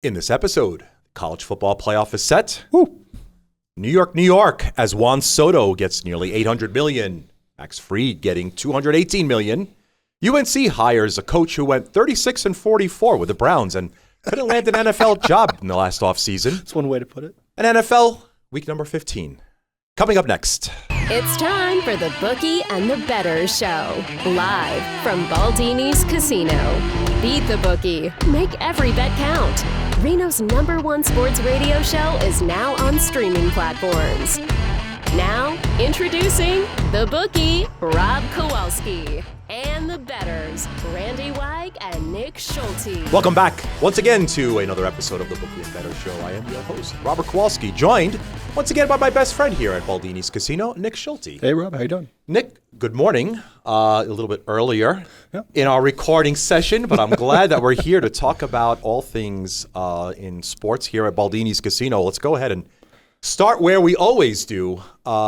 In this episode, college football playoff is set. Woo. New York, as Juan Soto gets nearly $800 million. Max Fried getting $218 million. UNC hires a coach who went 36-44 with the Browns and couldn't land an NFL job in the last offseason. That's one way to put it. And NFL, week number 15. Coming up next. It's time for the Bookie and the Bettors show. Live from Baldini's Casino. Beat the bookie. Make every bet count. Reno's #1 sports radio show is now on streaming platforms. Now, introducing the Bookie, Rob Kowalski, and the Bettors, Randy Wike and Nick Schulte. Welcome back once again to another episode of the Bookie and Bettors show. I am your host, Robert Kowalski, joined once again by my best friend here at Baldini's Casino, Nick Schulte. Hey, Rob, how you doing? Nick, good morning. A little bit earlier in our recording session, but I'm glad that we're here to talk about all things in sports here at Baldini's Casino. Let's go ahead and start where we always do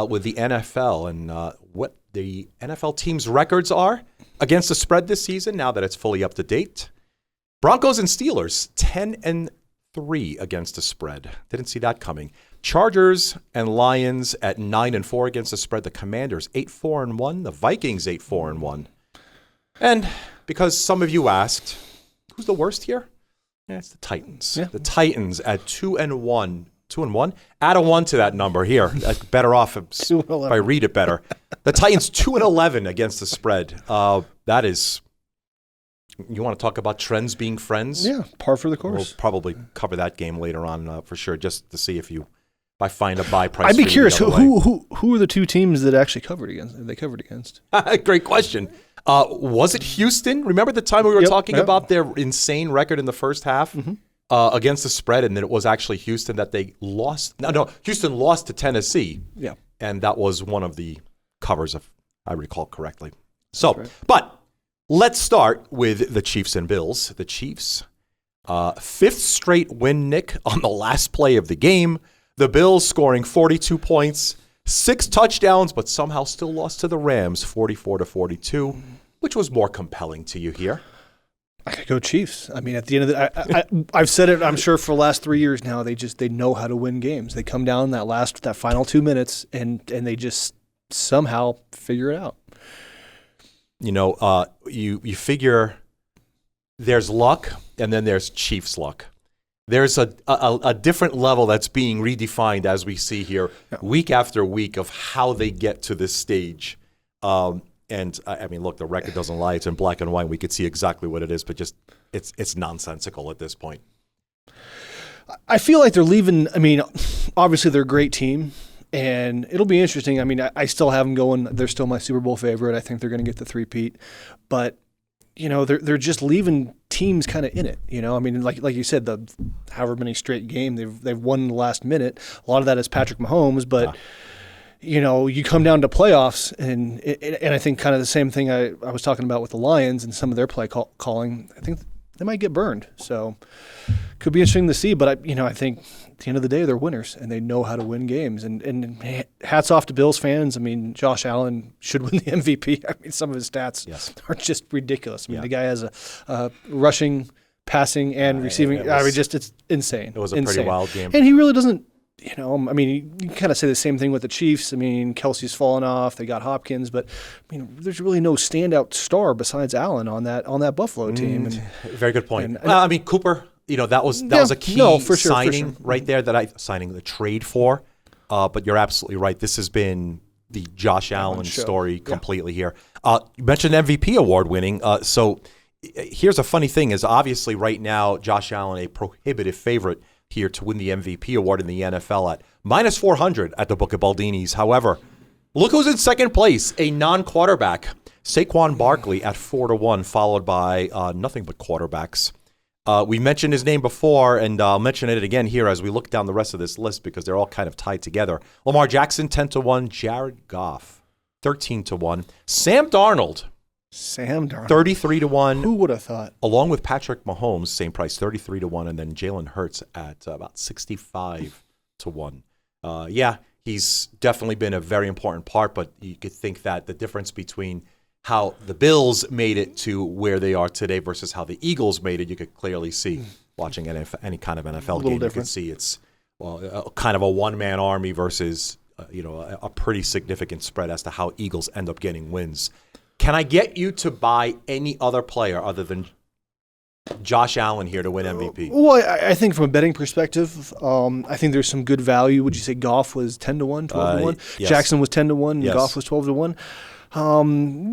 with the NFL and what the NFL teams' records are against the spread this season, now that it's fully up to date. Broncos and Steelers, 10-3 against the spread. Didn't see that coming. Chargers and Lions at 9-4 against the spread. The Commanders, 8-4-1. The Vikings, 8-4-1. And because some of you asked, who's the worst here? Yeah, it's the Titans. Yeah. The Titans at 2-1. 2-1. Add a 1 to that number here. That's better off if I read it better. The Titans 2-11 against the spread. That is. You want to talk about trends being friends? Yeah, par for the course. We'll probably cover that game later on for sure, just to see if I find a buy price. I'd be curious who are the two teams that actually covered against? They covered against. Great question. Was it Houston? Remember the time we were talking about their insane record in the first half? Mm-hmm. Against the spread, and then it was actually Houston that they lost. No, Houston lost to Tennessee. Yeah. And that was one of the covers, if I recall correctly. So, right. But let's start with the Chiefs and Bills. The Chiefs, fifth straight win, Nick, on the last play of the game. The Bills scoring 42 points, 6 touchdowns, but somehow still lost to the Rams, 44-42, which was more compelling to you here. I could go Chiefs. I mean, at the end of the, I've said it, I'm sure, for the last 3 years now. They know how to win games. They come down that final 2 minutes, and they just somehow figure it out. You know, you figure there's luck, and then there's Chiefs luck. There's a different level that's being redefined as we see here week after week of how they get to this stage. And I mean, look, the record doesn't lie. It's in black and white. We could see exactly what it is, but just it's nonsensical at this point. I feel like they're leaving. I mean, obviously they're a great team, and it'll be interesting. I mean, I still have them going. They're still my Super Bowl favorite. I think they're going to get the three-peat, but you know, they're just leaving teams kind of in it. You know, I mean, like you said, the however many straight game they've won in the last minute. A lot of that is Patrick Mahomes, but. You know, you come down to playoffs, and I think kind of the same thing I was talking about with the Lions and some of their play calling. I think they might get burned. So could be interesting to see. But, I think at the end of the day, they're winners, and they know how to win games. And hats off to Bills fans. I mean, Josh Allen should win the MVP. I mean, some of his stats are just ridiculous. I mean, the guy has a rushing, passing, and receiving. It's insane. It was a pretty wild game. And he really doesn't. You know, I mean, you kind of say the same thing with the Chiefs. I mean, Kelsey's fallen off. They got Hopkins, but I mean, there's really no standout star besides Allen on that Buffalo team. Very good point. I mean, Cooper. You know, that was a key signing right there signing the trade for. But you're absolutely right. This has been the Josh Allen story completely here. You mentioned MVP award winning. So here's a funny thing: is obviously right now Josh Allen a prohibitive favorite here to win the MVP award in the NFL at -400 at the Book of Baldini's. However, look who's in second place, a non-quarterback, Saquon Barkley at 4-1, followed by nothing but quarterbacks. We mentioned his name before, and I'll mention it again here as we look down the rest of this list because they're all kind of tied together. Lamar Jackson, 10-1, Jared Goff, 13-1, Sam Darnold, 33-1. Who would have thought? Along with Patrick Mahomes, same price, 33-1, and then Jalen Hurts at about 65-1. He's definitely been a very important part, but you could think that the difference between how the Bills made it to where they are today versus how the Eagles made it, you could clearly see watching any kind of NFL game. Different. You can see it's kind of a one-man army versus a pretty significant spread as to how Eagles end up getting wins. Can I get you to buy any other player other than Josh Allen here to win MVP? Well, I think from a betting perspective, I think there's some good value. Would you say Goff was 10-1, 12-1? Yes. Jackson was 10-1, and Yes. Goff was 12-1.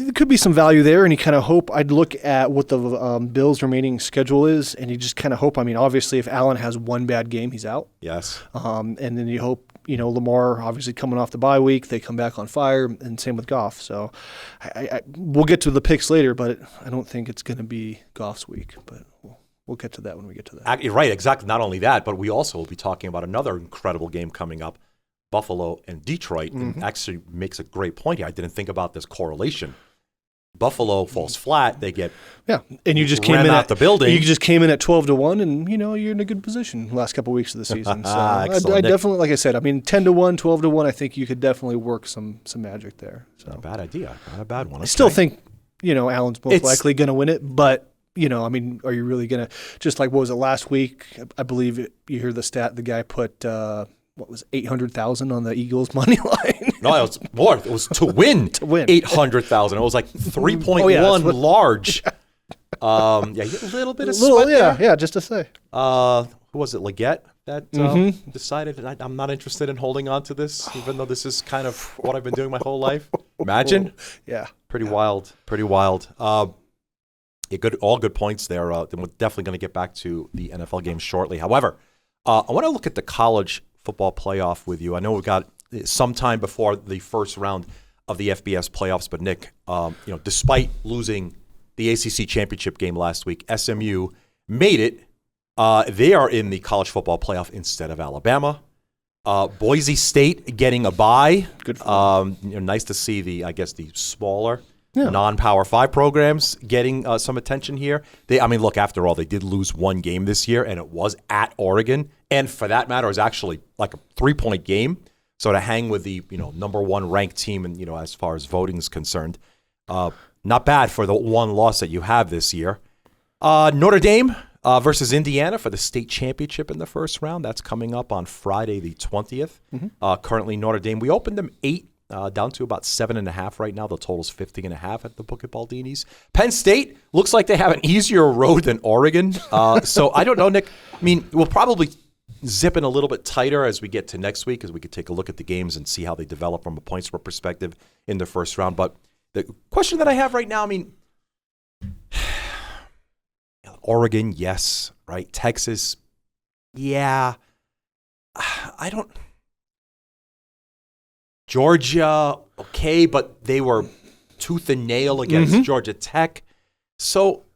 There could be some value there, and you kind of hope. I'd look at what the Bills' remaining schedule is, and you just kind of hope. I mean, obviously, if Allen has one bad game, he's out. Yes. And then you hope, Lamar, obviously coming off the bye week, they come back on fire, and same with Goff. So we'll get to the picks later, but I don't think it's going to be Goff's week. But we'll get to that when we get to that. You're right, exactly. Not only that, but we also will be talking about another incredible game coming up, Buffalo and Detroit. And actually makes a great point here. I didn't think about this correlation. Buffalo falls flat. They get and you just came ran in out the building. You just came in at 12-1, and you're in a good position the last couple of weeks of the season. So I definitely, like I said, 10-1, 12-1. I think you could definitely work some magic there. So Not a bad idea, not a bad one. I still think Allen's most likely going to win it, but are you really going to just like what was it last week? I believe you hear the stat. The guy put. What was 800,000 on the Eagles money line? No, it was more. It was to win. 800,000. It was like 3.1 large. You get a little bit of sweat there. Yeah, just to say. Who was it, Leggett, that decided I'm not interested in holding on to this, even though this is kind of what I've been doing my whole life? Imagine. Yeah. Pretty wild. All good points there. Then we're definitely going to get back to the NFL game shortly. However, I want to look at the college football playoff with you. I know we've got some time before the first round of the FBS playoffs, but Nick, despite losing the ACC championship game last week, SMU made it. They are in the college football playoff instead of Alabama. Boise State getting a bye. Good for them. Nice to see the smaller non-Power 5 programs getting some attention here. Look, after all, they did lose one game this year, and it was at Oregon. And for that matter, it was actually like a 3-point game. So to hang with the number one ranked team, and as far as voting is concerned, not bad for the one loss that you have this year. Notre Dame versus Indiana for the state championship in the first round. That's coming up on Friday the 20th. Currently, Notre Dame, we opened them 8. Down to about 7.5 right now. The total's 50.5 at the book at Baldini's. Penn State looks like they have an easier road than Oregon. So I don't know, Nick. We'll probably zip in a little bit tighter as we get to next week, as we could take a look at the games and see how they develop from a points perspective in the first round. But the question that I have right now, Oregon, yes, right? Texas, yeah. I don't. Georgia, okay, but they were tooth and nail against Georgia Tech. So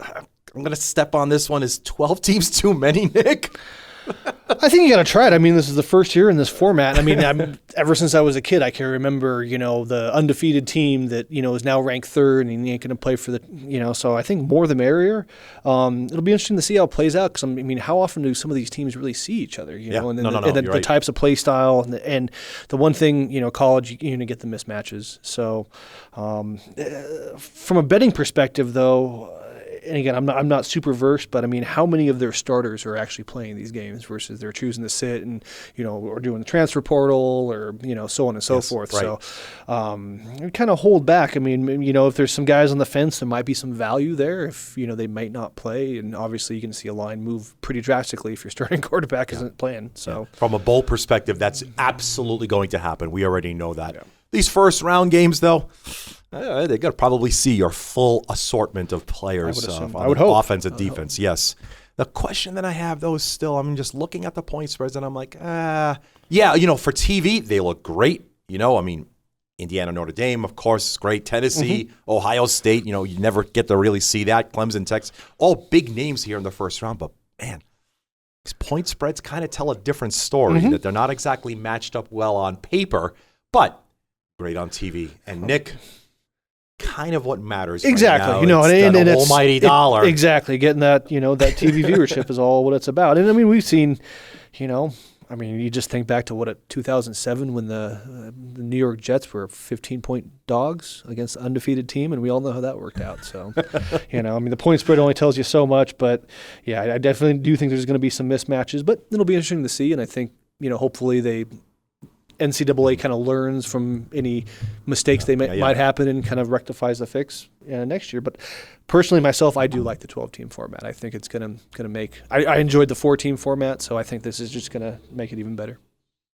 I'm going to step on this one. Is 12 teams too many, Nick? I think you got to try it. This is the first year in this format. Ever since I was a kid, I can remember, the undefeated team that, is now ranked third and he ain't going to play for the, so I think more the merrier. It'll be interesting to see how it plays out because, how often do some of these teams really see each other, know, and then the types of play style and the one thing, college, you're going to get the mismatches. So from a betting perspective, though, and again, I'm not super versed, but how many of their starters are actually playing these games versus they're choosing to sit and or doing the transfer portal or so on and so forth. Right. So kind of hold back. If there's some guys on the fence, there might be some value there. If they might not play, and obviously you can see a line move pretty drastically if your starting quarterback isn't playing. So from a bowl perspective, that's absolutely going to happen. We already know that. Yeah. These first round games, though. They're going to probably see your full assortment of players on offense and defense. Yes. The question that I have, though, is still, just looking at the point spreads, and I'm like, for TV, they look great. Indiana, Notre Dame, of course, is great. Tennessee, Ohio State, you never get to really see that. Clemson, Texas, all big names here in the first round. But, man, these point spreads kind of tell a different story, that they're not exactly matched up well on paper, but great on TV. And, Nick, kind of what matters. Exactly. Right now. And it's almighty dollar. Exactly. Getting that, that TV viewership is all what it's about. And we've seen, I mean, you just think back to 2007 when the New York Jets were 15-point dogs against an undefeated team, and we all know how that worked out. So, I mean, the point spread only tells you so much, but yeah, I definitely do think there's going to be some mismatches, but it'll be interesting to see, and I think, hopefully NCAA kind of learns from any mistakes they might happen and kind of rectifies the fix next year. But personally, myself, I do like the 12-team format. I think it's going to make – I enjoyed the 4-team format, so I think this is just going to make it even better.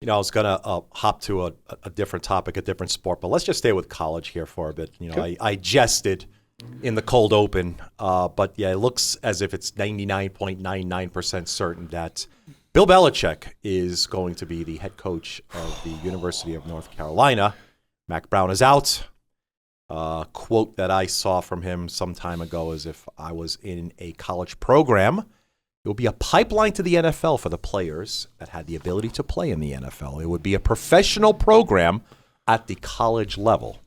I was going to hop to a different topic, a different sport, but let's just stay with college here for a bit. Okay. I jested in the cold open, but yeah, it looks as if it's 99.99% certain that – Bill Belichick is going to be the head coach of the University of North Carolina. Mac Brown is out. Quote that I saw from him some time ago is, if I was in a college program, it would be a pipeline to the NFL for the players that had the ability to play in the NFL. It would be a professional program at the college level.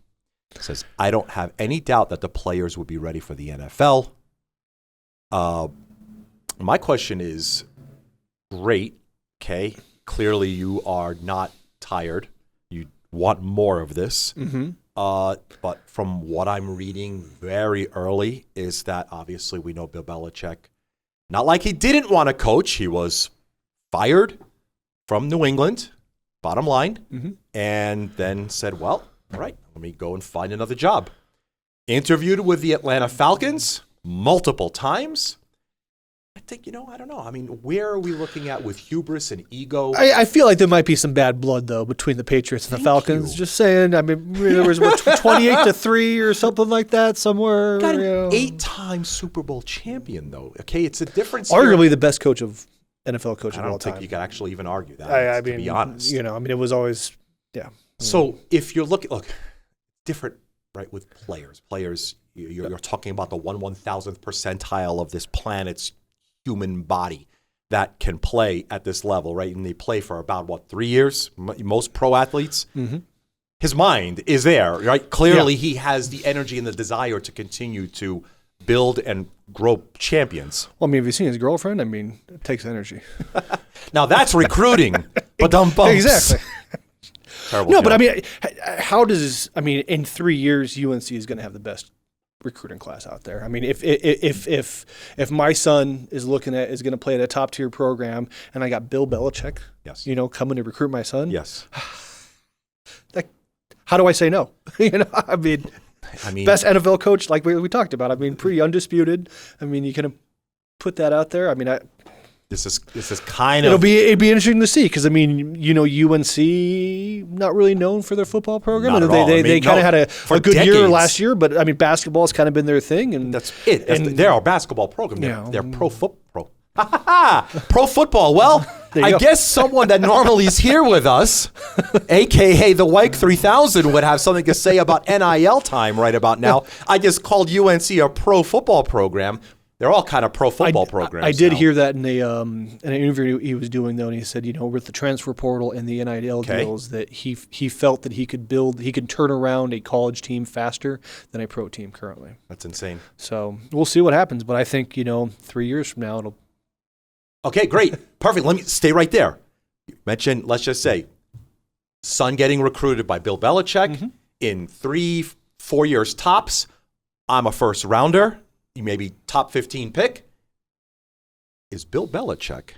He says, I don't have any doubt that the players would be ready for the NFL. My question is, great, okay. Clearly, you are not tired. You want more of this. Mm-hmm. But from what I'm reading very early is that obviously we know Bill Belichick, not like he didn't want to coach. He was fired from New England, bottom line, and then said, well, all right, let me go and find another job. Interviewed with the Atlanta Falcons multiple times. I think, I don't know. I mean, where are we looking at with hubris and ego? I feel like there might be some bad blood, though, between the Patriots and the Falcons. Just saying. I mean, there was 28-3 or something like that somewhere. Got an 8-time Super Bowl champion, though. Okay, it's a difference. Arguably the best coach of NFL coach of all time. I don't think you could actually even argue that, to be honest. It was always, yeah. So if you're looking, different, right, with players. Players, you're talking about the 1/1000th percentile of this planet's human body that can play at this level, right? And they play for about, 3 years? Most pro athletes. Mm-hmm. His mind is there, right? Clearly, he has the energy and the desire to continue to build and grow champions. Well, I mean, have you seen his girlfriend? I mean, it takes energy. Now, that's recruiting. But dumb bumps. Exactly. Terrible no, job. but I mean, in 3 years, UNC is going to have the best recruiting class out there. I mean, if my son is going to play at a top tier program, and I got Bill Belichick, yes, coming to recruit my son, yes, how do I say no? I mean, best NFL coach, like we talked about. I mean, pretty undisputed. I mean, you can put that out there. I mean, This is kind of... It'd be interesting to see because, I mean, UNC, not really known for their football program. Not at all. They kind of had a good decades. year last year, but, I mean, basketball has kind of been their thing. And that's it. They're our basketball program. They're pro football. Pro football. Well, I guess someone that normally is here with us, a.k.a. the Wike 3000, would have something to say about NIL time right about now. I just called UNC a pro football program. They're all kind of pro football programs. I did hear that in an interview he was doing, though, and he said, with the transfer portal and the NIL deals, that he felt that he could turn around a college team faster than a pro team currently. That's insane. So we'll see what happens, but I think 3 years from now it'll. Okay, great, perfect. Let me stay right there. You mentioned, let's just say, son getting recruited by Bill Belichick in 3-4 years tops. I'm a first rounder. You may be top 15 pick. Is Bill Belichick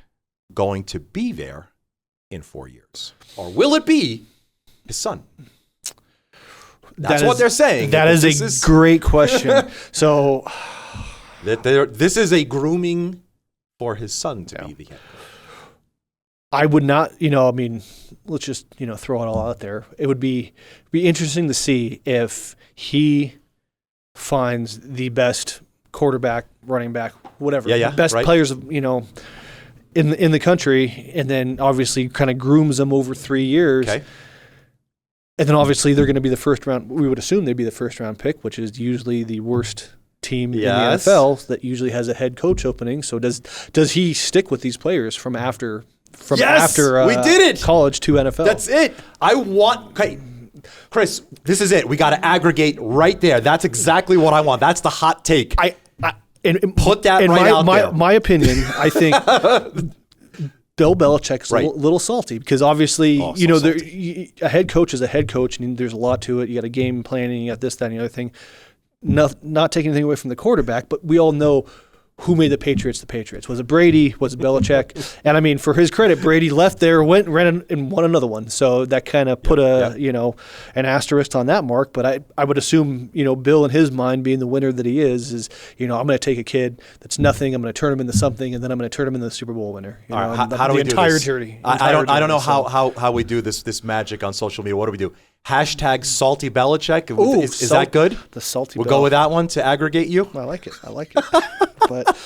going to be there in 4 years? Or will it be his son? That's what they're saying. That is a great question. So this is a grooming for his son to be the head coach. I would not, let's just, throw it all out there. It would be interesting to see if he finds the best quarterback, running back, whatever, best players, in the country, and then obviously kind of grooms them over 3 years. Okay. And then obviously they're going to be the first round. We would assume they'd be the first round pick, which is usually the worst team in the NFL that usually has a head coach opening. So does he stick with these players from after we did it. College to NFL? That's it. Chris, this is it. We got to aggregate right there. That's exactly what I want. That's the hot take. And put that right out there. My opinion, I think Bill Belichick is Right. a little salty because obviously, salty. a head coach is a head coach, and there's a lot to it. You got a game planning, you got this, that, and the other thing. Not taking anything away from the quarterback, but we all know who made the Patriots. Was it Brady? Was it Belichick? And I mean, for his credit, Brady left there, ran and won another one. So that kind of put an asterisk on that mark. But I would assume, Bill in his mind, being the winner that he is I'm going to take a kid that's nothing, I'm going to turn him into something, and then I'm going to turn him into the Super Bowl winner. All right, how do we do this? Journey. I don't know how we do this magic on social media. What do we do? Hashtag salty Belichick. Ooh, is that good? The salty. We'll go with that one to aggregate you. I like it. But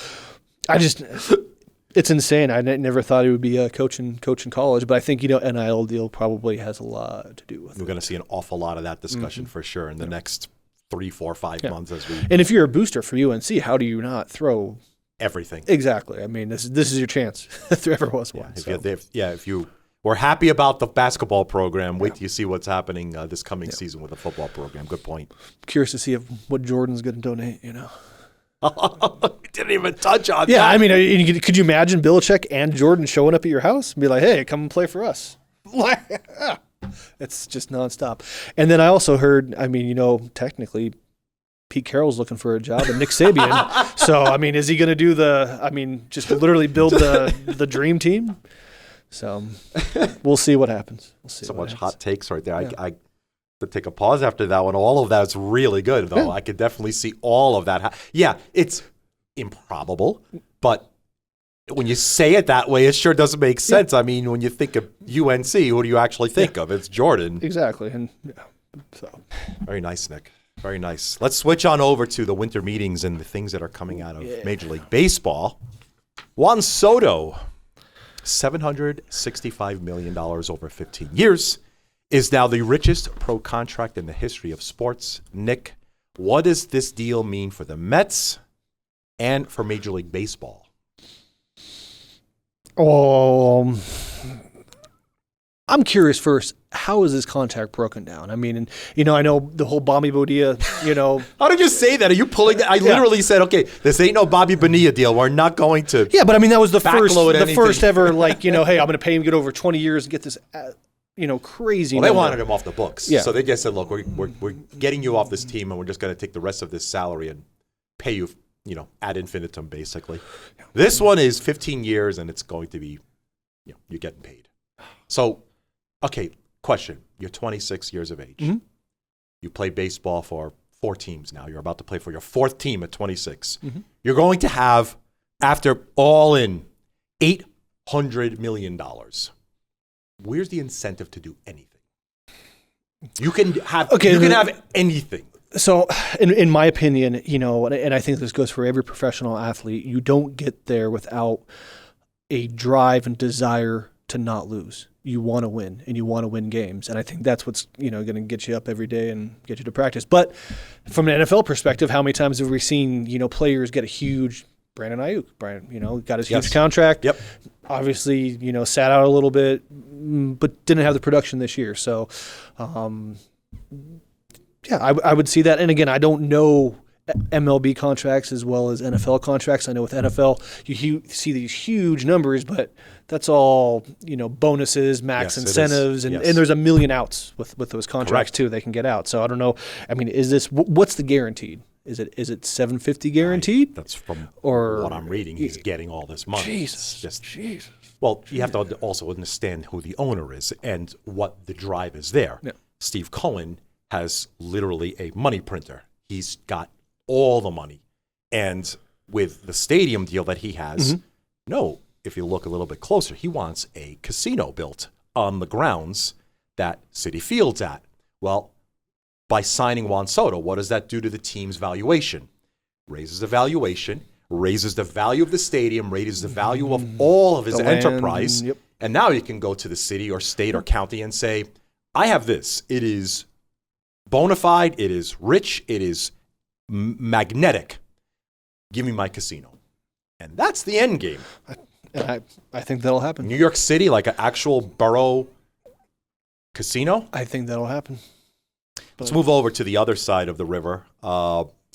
it's insane. I never thought it would be a coach in college, but I think NIL deal probably has a lot to do with it. We're going to see an awful lot of that discussion for sure in the next 3, 4, 5 months as we. And if you're a booster for UNC, how do you not throw everything? Exactly. I mean, this is your chance if there ever was one. If you were happy about the basketball program, wait till you see what's happening this coming season with the football program. Good point. Curious to see what Jordan's going to donate. Didn't even touch on that. Yeah, I mean, could you imagine Belichick and Jordan showing up at your house and be like, "Hey, come and play for us"? It's just nonstop. And then I also heard, technically, Pete Carroll's looking for a job, and Nick Saban. So, is he going to do just literally build the dream team? So, we'll see what happens. So much hot takes right there. Yeah. I to take a pause after that one. All of that's really good, though. Yeah. I could definitely see all of that. Yeah, it's improbable, but when you say it that way, it sure doesn't make sense. Yeah. I mean, when you think of UNC, who do you actually think of? It's Jordan. Exactly. And very nice, Nick. Very nice. Let's switch on over to the winter meetings and the things that are coming out of Major League Baseball. Juan Soto, $765 million over 15 years. Is now the richest pro contract in the history of sports. Nick, what does this deal mean for the Mets and for Major League Baseball? I'm curious first, how is this contract broken down? I mean, I know the whole Bobby Bonilla, How did you say that? Are you pulling that? I literally said, okay, this ain't no Bobby Bonilla deal. We're not going to. Yeah, but that was the first ever, hey, I'm going to pay him, get over 20 years and get this crazy. Well, they wanted him off the books. Yeah. So they just said, look, we're getting you off this team, and we're just going to take the rest of this salary and pay you, ad infinitum, basically. Yeah. This one is 15 years, and it's going to be, you're getting paid. So, okay, question. You're 26 years of age. Mm-hmm. You play baseball for 4 teams now. You're about to play for your 4th team at 26. Mm-hmm. You're going to have, after all in, $800 million. Where's the incentive to do anything? You can have anything. So, in my opinion, and I think this goes for every professional athlete, you don't get there without a drive and desire to not lose. You want to win, and you want to win games, and I think that's what's going to get you up every day and get you to practice. But from an NFL perspective, how many times have we seen players get a huge Brandon Ayuk, got his huge contract. Yep. Obviously, sat out a little bit, but didn't have the production this year. So, I would see that. And again, I don't know MLB contracts as well as NFL contracts. I know with NFL, you see these huge numbers, but that's all, bonuses, max incentives, and there's a million outs with those contracts too. They can get out. So I don't know. What's the guaranteed? Is it $750 guaranteed? That's from what I'm reading. He's getting all this money. Jesus. Well, you have to also understand who the owner is and what the drive is there. Yeah. Steve Cohen has literally a money printer. He's got all the money. And with the stadium deal that he has, if you look a little bit closer, he wants a casino built on the grounds that Citi Field's at. Well, by signing Juan Soto, what does that do to the team's valuation? Raises the valuation, raises the value of the stadium, raises the value of all of his enterprise. Yep. And now you can go to the city or state or county and say, I have this. It is bona fide, it is rich, it is magnetic. Give me my casino. And that's the end game. I think that'll happen. New York City, like an actual borough casino? I think that'll happen. Let's move over to the other side of the river.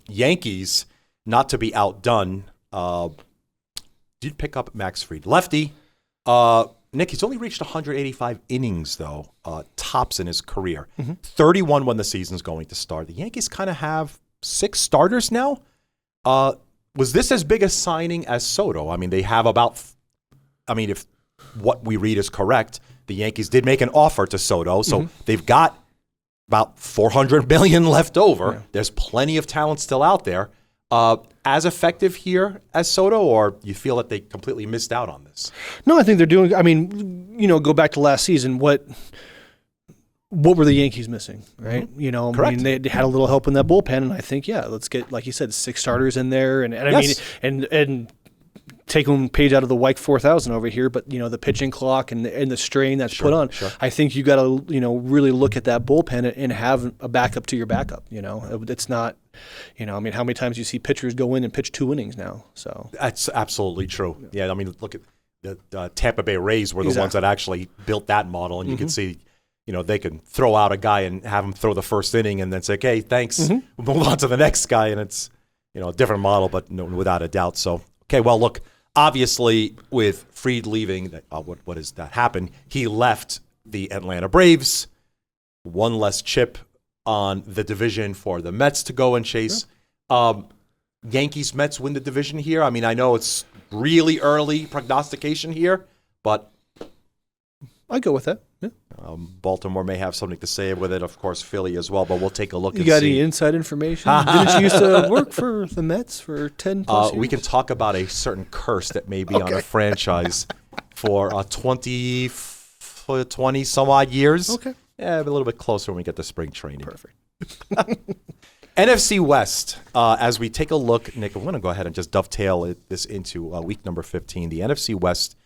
Yankees, not to be outdone, did pick up Max Fried. Lefty, Nick, he's only reached 185 innings, though, tops in his career. 31 when the season's going to start. The Yankees kind of have 6 starters now. Was this as big a signing as Soto? I mean, they have if what we read is correct, the Yankees did make an offer to Soto, so they've got about $400 million left over. Yeah. There's plenty of talent still out there. As effective here as Soto, or you feel that they completely missed out on this? No, I think they're doing. I mean, go back to last season. What were the Yankees missing, right? Correct. I mean, they had a little help in that bullpen, and I think, let's get, like you said, 6 starters in there, and yes. I mean, and take one page out of the Wike 4000 over here, but the pitching clock and the strain that's put on. Sure. I think you got to really look at that bullpen and have a backup to your backup. It's not. I mean, how many times do you see pitchers go in and pitch 2 innings now? So that's absolutely true. Yeah, I mean, look at the Tampa Bay Rays were the ones that actually built that model, and you can see, they can throw out a guy and have him throw the first inning, and then say, "Okay, thanks, we'll move on to the next guy," and it's a different model, but without a doubt. So, okay, well, look, obviously with Fried leaving, what does that happen? He left the Atlanta Braves, one less chip on the division for the Mets to go and chase. Yankees, Mets win the division here. I mean, I know it's really early prognostication here, but I go with that. Yeah. Baltimore may have something to say with it. Of course, Philly as well, but we'll take a look. You got any inside information? Didn't you used to work for the Mets for 10 plus years? We can talk about a certain curse that may be on a franchise for 20 some odd years. Okay. Yeah, a little bit closer when we get to spring training. Perfect. NFC West, as we take a look, Nick, I'm going to go ahead and just dovetail this into week number 15. The NFC West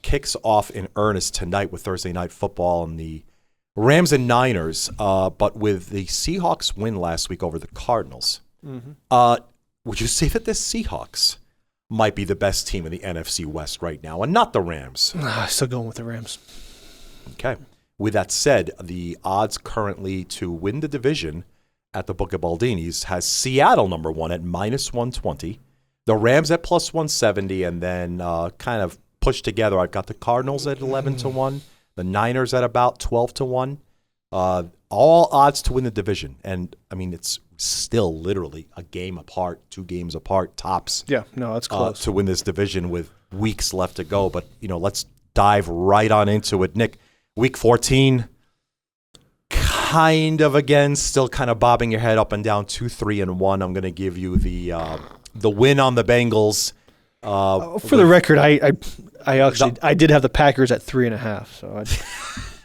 kicks off in earnest tonight with Thursday Night Football and the Rams and Niners, but with the Seahawks win last week over the Cardinals. Would you say that the Seahawks might be the best team in the NFC West right now and not the Rams? Still going with the Rams. Okay. With that said, the odds currently to win the division at the Book of Baldini's has Seattle number 1 at -120, the Rams at +170, and then kind of pushed together, I've got the Cardinals at 11-1, the Niners at about 12-1. All odds to win the division. And, I mean, it's still literally a game apart, 2 games apart, tops. Yeah, no, that's close. To win this division with weeks left to go. But, let's dive right on into it. Nick, Week 14, kind of again, still kind of bobbing your head up and down, 2-3-1. I'm going to give you the win on the Bengals. For the record, I did have the Packers at 3.5. So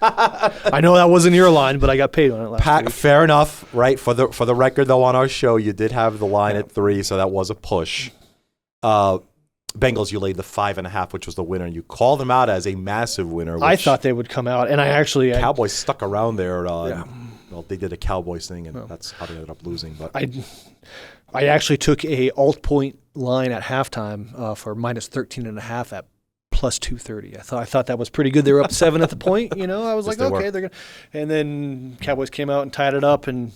I know that wasn't your line, but I got paid on it last week. Fair enough, right? For the record, though, on our show, you did have the line at 3, so that was a push. Bengals, you laid the 5.5, which was the winner. You called them out as a massive winner. I thought they would come out, and Cowboys stuck around there. Well, they did a Cowboys thing, and that's how they ended up losing. But I actually took a alt point line at halftime for -13.5 at +230. I thought that was pretty good. They were up 7 at the point. I was like, okay, they're gonna. And then Cowboys came out and tied it up, and.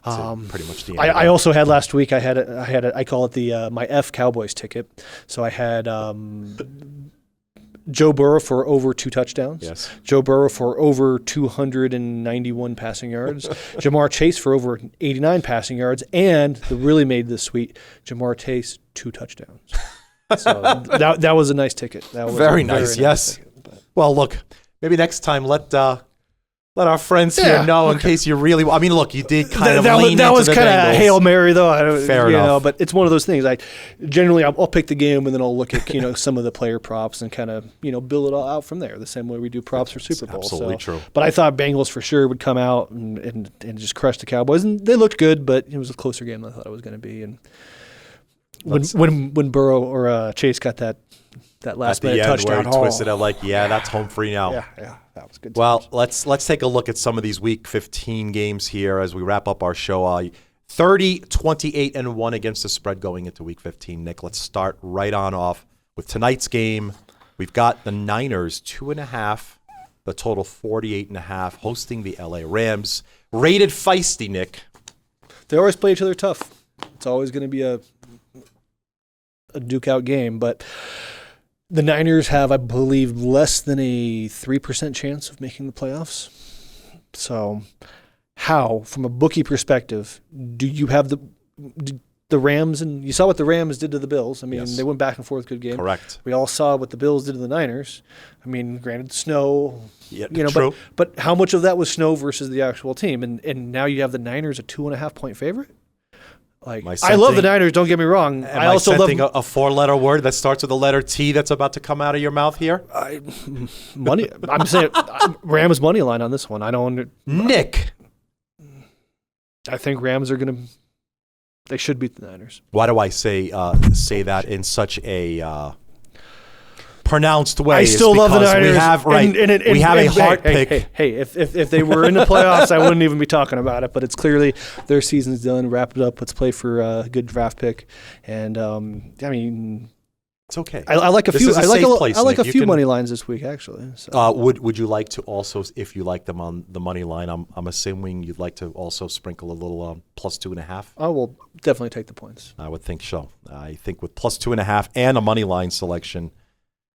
Pretty much the end. I also had last week. I call it my F Cowboys ticket. So I had Joe Burrow for over 2 touchdowns. Yes. Joe Burrow for over 291 passing yards. Jamar Chase for over 89 passing yards, and the really made this sweet, Jamar Chase 2 touchdowns. So that was a nice ticket. That was very nice. Yes. Ticket, well, look, maybe next time let our friends here know in case you really. I mean, look, you did kind of lean into the Bengals. That was kind of a Hail Mary, though. Fair enough. But it's one of those things. I'll pick the game and then I'll look at some of the player props and kind of build it all out from there. The same way we do props for Super Bowl. Absolutely true. But I thought Bengals for sure would come out and just crush the Cowboys, and they looked good. But it was a closer game than I thought it was going to be. And when Burrow or Chase got that last minute touchdown, where he twisted it that's home free now. Yeah, that was good. Well, let's take a look at some of these Week 15 games here as we wrap up our show. 30, 28-1 against the spread going into Week 15. Nick, let's start right on off with tonight's game. We've got the Niners 2.5, the total 48.5, hosting the LA Rams. Rated feisty, Nick. They always play each other tough. It's always going to be a duke out game, but The Niners have, I believe, less than a 3% chance of making the playoffs. So how, from a bookie perspective, do you have the Rams, and you saw what the Rams did to the Bills. I mean, They went back and forth, good game. Correct. We all saw what the Bills did to the Niners. I mean, granted, snow, true. But how much of that was snow versus the actual team? And now you have the Niners a 2.5-point favorite? Like, I love the Niners, don't get me wrong. I also love a 4-letter word that starts with the letter T that's about to come out of your mouth here? I'm saying Rams money line on this one. Nick. I think Rams are going to – they should beat the Niners. Why do I say that in such a pronounced way? I still love the Niners. We have a heart pick. Hey, if they were in the playoffs, I wouldn't even be talking about it. But it's clearly their season's done. Wrap it up. Let's play for a good draft pick. And I mean, it's okay. I like a few. I like a few money lines this week, actually. So. Would you like to also, if you like them on the money line, I'm assuming you'd like to also sprinkle a little plus 2.5? I will definitely take the points. I would think so. I think with plus 2.5 and a money line selection,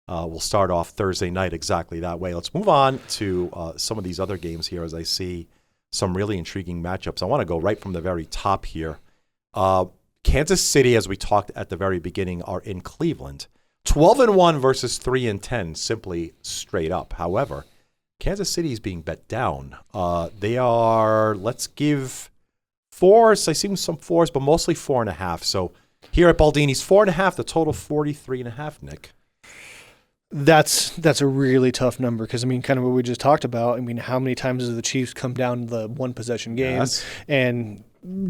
we'll start off Thursday night exactly that way. Let's move on to some of these other games here as I see some really intriguing matchups. I want to go right from the very top here. Kansas City, as we talked at the very beginning, are in Cleveland. 12-1 versus 3-10, simply straight up. However, Kansas City is being bet down. They are, let's give 4s. I see some 4s, but mostly 4.5. So here at Baldini's 4.5, the total 43.5, Nick. That's a really tough number because, I mean, kind of what we just talked about. I mean, how many times does the Chiefs come down to the one-possession game? Yes. And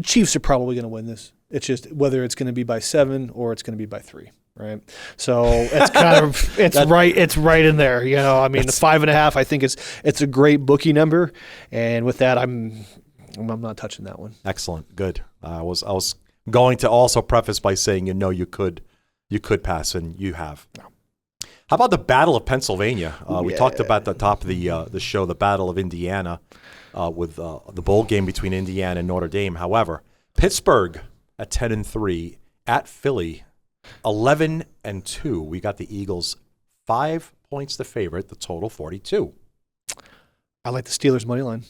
Chiefs are probably going to win this. It's just whether it's going to be by 7 or it's going to be by 3, right? So it's kind of it's right in there. You know, I mean, the 5.5 I think it's a great bookie number, and with that I'm not touching that one. Excellent, good. I was going to also preface by saying you could pass, and you have. No. How about the Battle of Pennsylvania? We talked about at the top of the show, the Battle of Indiana, with the bowl game between Indiana and Notre Dame. However, Pittsburgh at 10-3 at Philly, 11-2. We got the Eagles 5 points the favorite, the total 42. I like the Steelers money line.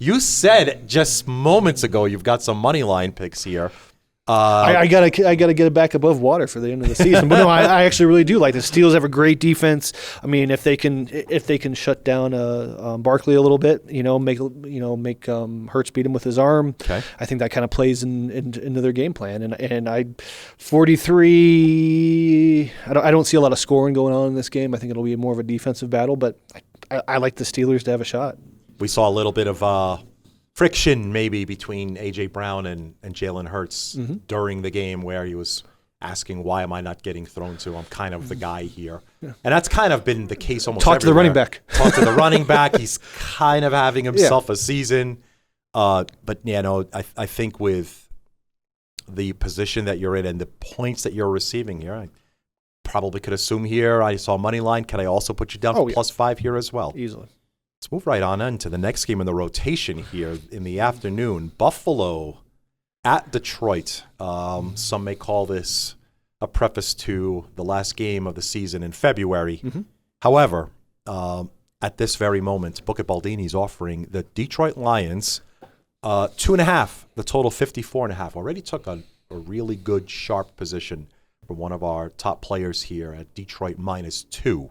You said just moments ago you've got some money line picks here. I gotta get it back above water for the end of the season. But no, I actually really do like the Steelers. Have a great defense. I mean, if they can shut down Barkley a little bit, make Hurts beat him with his arm. Okay. I think that kind of plays into their game plan. And 43. I don't see a lot of scoring going on in this game. I think it'll be more of a defensive battle. But I like the Steelers to have a shot. We saw a little bit of friction maybe between A.J. Brown and Jalen Hurts during the game where he was asking, why am I not getting thrown to? I'm kind of the guy here. Yeah. And that's kind of been the case almost everywhere. Talk to the running back. Talk to the running back. He's kind of having himself a season. But, I think with the position that you're in and the points that you're receiving here, I probably could assume here I saw money line. Can I also put you down for plus 5 here as well? Easily. Let's move right on into the next game in the rotation here in the afternoon. Buffalo at Detroit. Some may call this a preface to the last game of the season in February. Mm-hmm. However, at this very moment, Book at Baldini is offering the Detroit Lions 2.5, the total 54.5. Already took a really good, sharp position for one of our top players here at Detroit -2.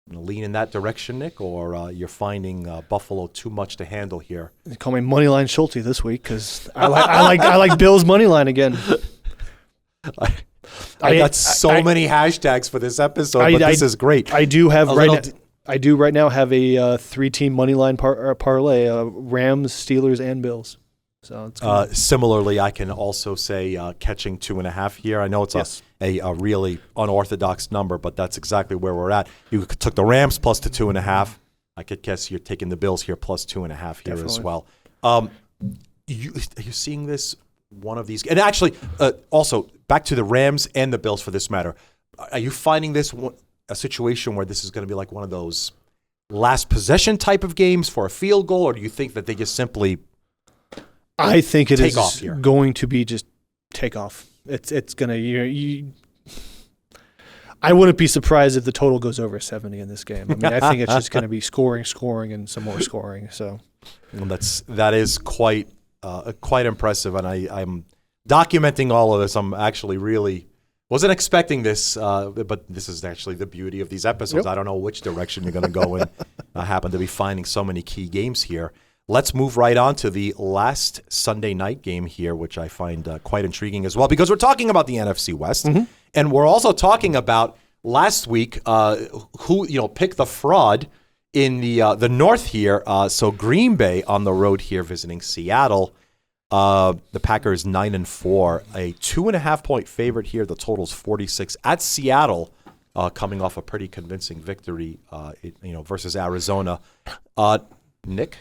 Going to lean in that direction, Nick, or you're finding Buffalo too much to handle here? They call me Moneyline Schulte this week because I like Bill's Moneyline again. I got so many hashtags for this episode, but this is great. I do right now have a 3-team Moneyline parlay: Rams, Steelers, and Bills. So it's similarly, I can also say catching 2.5 here. I know it's a really unorthodox number, but that's exactly where we're at. You took the Rams plus the 2.5. I could guess you're taking the Bills here plus 2.5 here as well. Are you seeing this one of these? And actually, also back to the Rams and the Bills for this matter. Are you finding this a situation where this is going to be like one of those last possession type of games for a field goal, or do you think that they just simply I think it is going to be just take off. It's going to I wouldn't be surprised if the total goes over 70 in this game. I mean, I think it's just going to be scoring, and some more scoring. So, well, that is quite impressive, and I'm documenting all of this. I'm actually really wasn't expecting this, but this is actually the beauty of these episodes. Yep. I don't know which direction you're going to go in. I happen to be finding so many key games here. Let's move right on to the last Sunday night game here, which I find quite intriguing as well, because we're talking about the NFC West, and we're also talking about last week who picked the fraud in the North here. So Green Bay on the road here visiting Seattle. The Packers 9-4, a 2.5-point favorite here. The total's 46 at Seattle, coming off a pretty convincing victory, versus Arizona. Nick,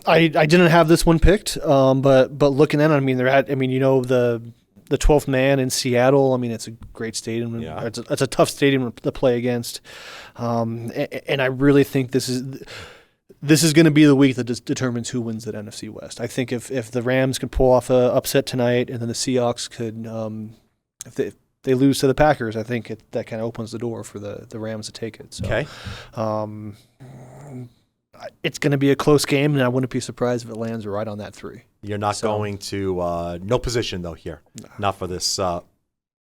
I didn't have this one picked, but looking at it, I mean the 12th man in Seattle. I mean, it's a great stadium. Yeah. It's a tough stadium to play against, and I really think this is going to be the week that determines who wins that NFC West. I think if the Rams can pull off a upset tonight, and then the Seahawks could, if they lose to the Packers, I think that kind of opens the door for the Rams to take it. So, okay. It's going to be a close game, and I wouldn't be surprised if it lands right on that 3. You're not going to no position though here, not for this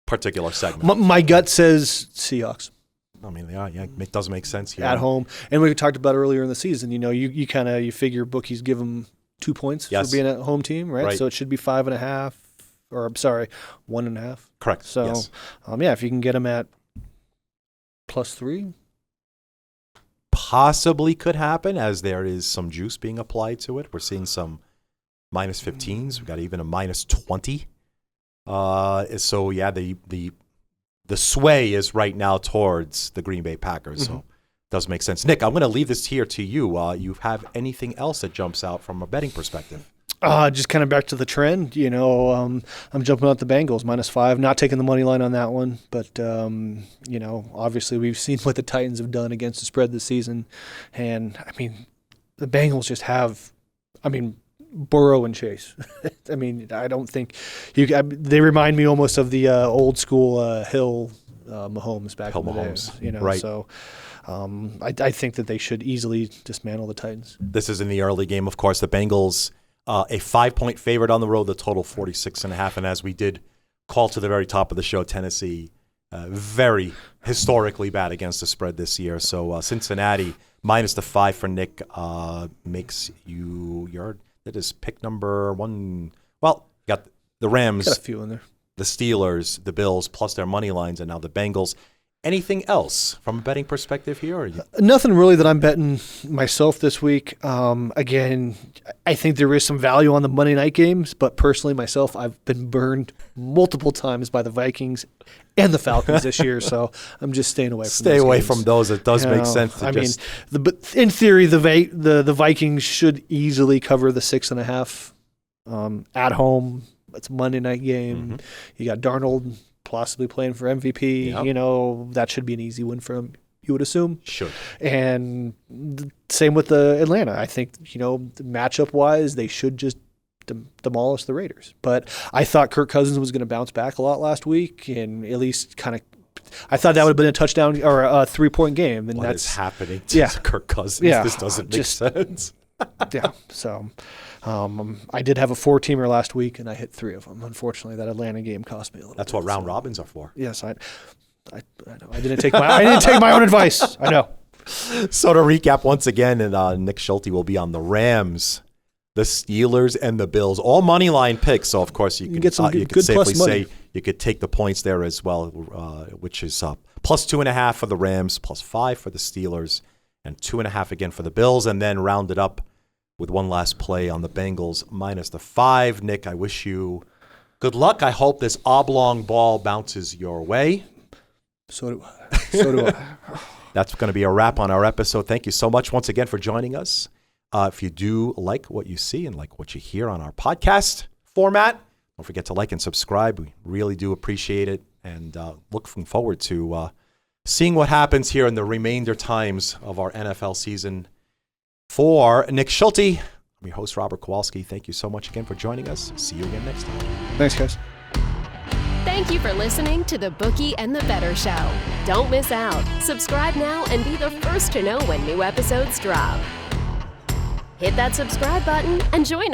particular segment. My gut says Seahawks. I mean, yeah, it does make sense here. At home. And we talked about earlier in the season, you figure bookies give them 2 points for being a home team, right? So it should be 5.5, or I'm sorry, 1.5. Correct. So, yes. If you can get them at +3. Possibly could happen, as there is some juice being applied to it. We're seeing some -15s. We've got even a -20. So, yeah, the sway is right now towards the Green Bay Packers, so it does make sense. Nick, I'm going to leave this here to you. You have anything else that jumps out from a betting perspective? Just kind of back to the trend. I'm jumping out the Bengals -5, not taking the money line on that one. But, obviously we've seen what the Titans have done against the spread this season. And, I mean, the Bengals just have, Burrow and Chase. I don't think they remind me almost of the old school Hill Mahomes back in the days. Right. So I think that they should easily dismantle the Titans. This is in the early game, of course. The Bengals, a 5-point favorite on the road, the total 46.5. And as we did call to the very top of the show, Tennessee, very historically bad against the spread this year. So Cincinnati -5 for Nick makes that is pick number 1. Well, you got the Rams, got a few in there, the Steelers, the Bills, plus their money lines, and now the Bengals. Anything else from a betting perspective here? Or Nothing really that I'm betting myself this week. Again, I think there is some value on the Monday night games, but personally myself, I've been burned multiple times by the Vikings and the Falcons this year, so I'm just staying away from those. Stay away from those. It does make sense. But in theory, the Vikings should easily cover the 6.5 at home. It's a Monday night game. You got Darnold possibly playing for MVP. Yep. That should be an easy win for him, you would assume. Should. And same with the Atlanta. I think, matchup-wise, they should just demolish the Raiders. But I thought Kirk Cousins was going to bounce back a lot last week, and at least kind of I thought that would have been a touchdown or a 3-point game. And what is happening to Kirk Cousins? Yeah, this doesn't make sense. Yeah, so I did have a 4-teamer last week, and I hit 3 of them. Unfortunately, that Atlanta game cost me a little. That's what round robins are for. Yes, I know. I didn't take my own advice. I know. So to recap once again, and Nick Schulte will be on the Rams, the Steelers, and the Bills. All money line picks. So of course you can get some you good safely plus money. say you could take the points there as well, which is plus 2.5 for the Rams, plus 5 for the Steelers, and 2.5 again for the Bills, and then round it up with one last play on the Bengals minus the 5. Nick, I wish you good luck. I hope this oblong ball bounces your way. So do I. That's going to be a wrap on our episode. Thank you so much once again for joining us. If you do like what you see and like what you hear on our podcast format, don't forget to like and subscribe. We really do appreciate it, and looking forward to seeing what happens here in the remainder times of our NFL season. For Nick Schulte, I'm your host, Robert Kowalski. Thank you so much again for joining us. See you again next time. Thanks, guys. Thank you for listening to the Bookie and the Bettors Show. Don't miss out. Subscribe now and be the first to know when new episodes drop. Hit that subscribe button and join us